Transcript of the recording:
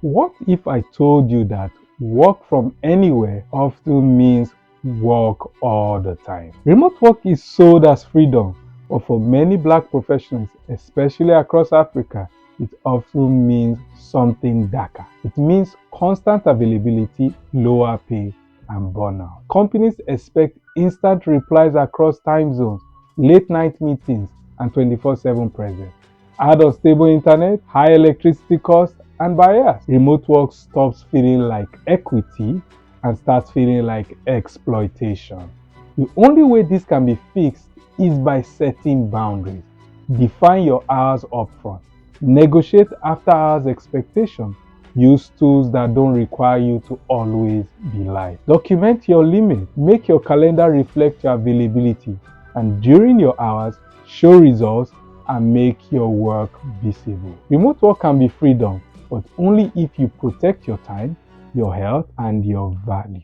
What if I told you that work from anywhere often means work all the time? Remote work is sold as freedom, but for many Black professionals, especially across Africa, it often means something darker. It means constant availability, lower pay, and burnout. Companies expect instant replies across time zones, late night meetings, and 24/7 presence. Add unstable internet, high electricity costs, and bias. Remote work stops feeling like equity and starts feeling like exploitation. The only way this can be fixed is by setting boundaries. Define your hours upfront. Negotiate after hours expectations. Use tools that don't require you to always be live. Document your limits. Make your calendar reflect your availability. And during your hours, show results and make your work visible. Remote work can be freedom, but only if you protect your time, your health, and your value.